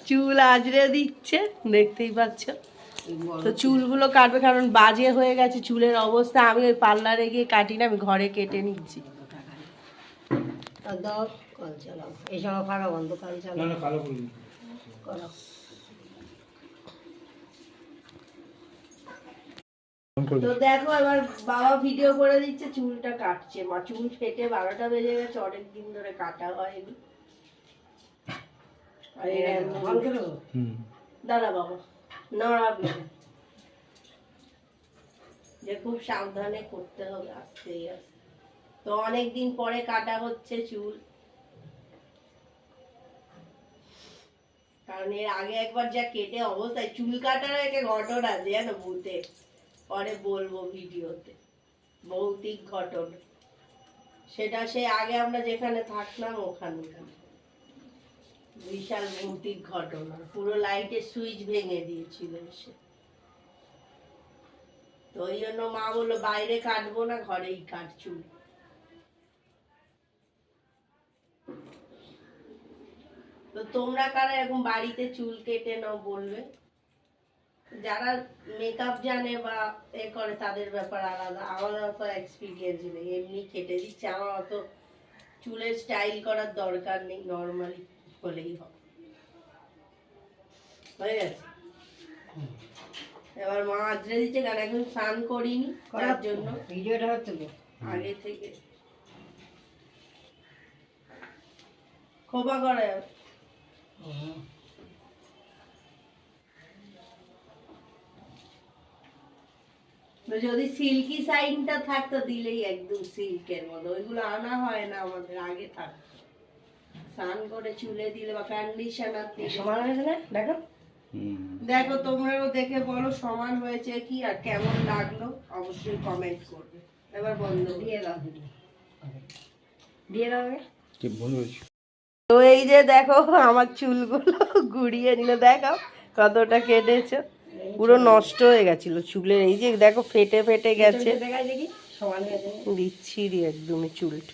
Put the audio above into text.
চুল আজরে দিচ্ছে, দেখতেই পাচ্ছ। তো চুলগুলো কাটবে, কারণ বাজে হয়ে গেছে চুলের অবস্থা। আমি ওই পার্লারে গিয়ে কাটি না, আমি ঘরে কেটে নিচ্ছি। তো দেখো এবার বাবা ভিডিও করে দিচ্ছে, চুলটা কাটছে মা। চুল ফেটে 12টা বেজে গেছে, অনেকদিন ধরে কাটা হয়নি। দাঁড়া বাবা, নড়াবি না, যে খুব সাবধানে করতে হবে, আস্তে আস্তে। তো অনেকদিন পরে কাটা হচ্ছে চুল, কারণ এর আগে একবার যা কেটে অবস্থায়, চুল কাটার একটা ঘটনা আছে জানো ভূতে, পরে বলবো ভিডিওতে, ভৌতিক ঘটনা। সেটা সে আগে আমরা যেখানে থাকলাম ওখানকার বিশাল ভৌতিক ঘটনা, পুরো লাইটের সুইচ ভেঙে দিয়েছিল সে। তো ওই জন্য মা বললো বাইরে কাটবো না, ঘরেই কাট চুল। তো তোমরা কারা এরকম বাড়িতে চুল কেটে নাও বলবে। যারা মেকআপ জানে বা এ করে তাদের ব্যাপার আলাদা, আমাদের অত এক্সপিরিয়েন্স নেই, এমনি কেটে দিচ্ছে। আমার অত চুলের স্টাইল করার দরকার নেই, নর্মালি হলেই হবে। হয়ে গেছে। এবার মা আজরে দিচ্ছে, কারণ এখন স্নান করিনি, তার জন্য ভিডিওটা হচ্ছে আগে থেকে খোপা করে। যদি সিল্কি সাইনটা থাকতো দিলেই একদম সিল্কের মতো, ওইগুলো আনা হয় না আমাদের, আগে থাকতো। স্নান করে চুলে দিলে বা কন্ডিশনার দিয়ে সমান হয়েছে না। দেখো দেখো তোমরাও দেখে বলো সমান হয়েছে কি আর কেমন লাগলো, অবশ্যই কমেন্ট করবে। এবার বন্ধ দিয়ে দাও, দিয়ে দাও। তো এই যে দেখো আমার চুলগুলো গুড়িয়ে নিল, দেখো কতটা কেটেছো, পুরো নষ্ট হয়ে গেছিল চুলের। এই যে দেখো ফেটে ফেটে গেছে, বিচ্ছিরি একদমই চুলটা।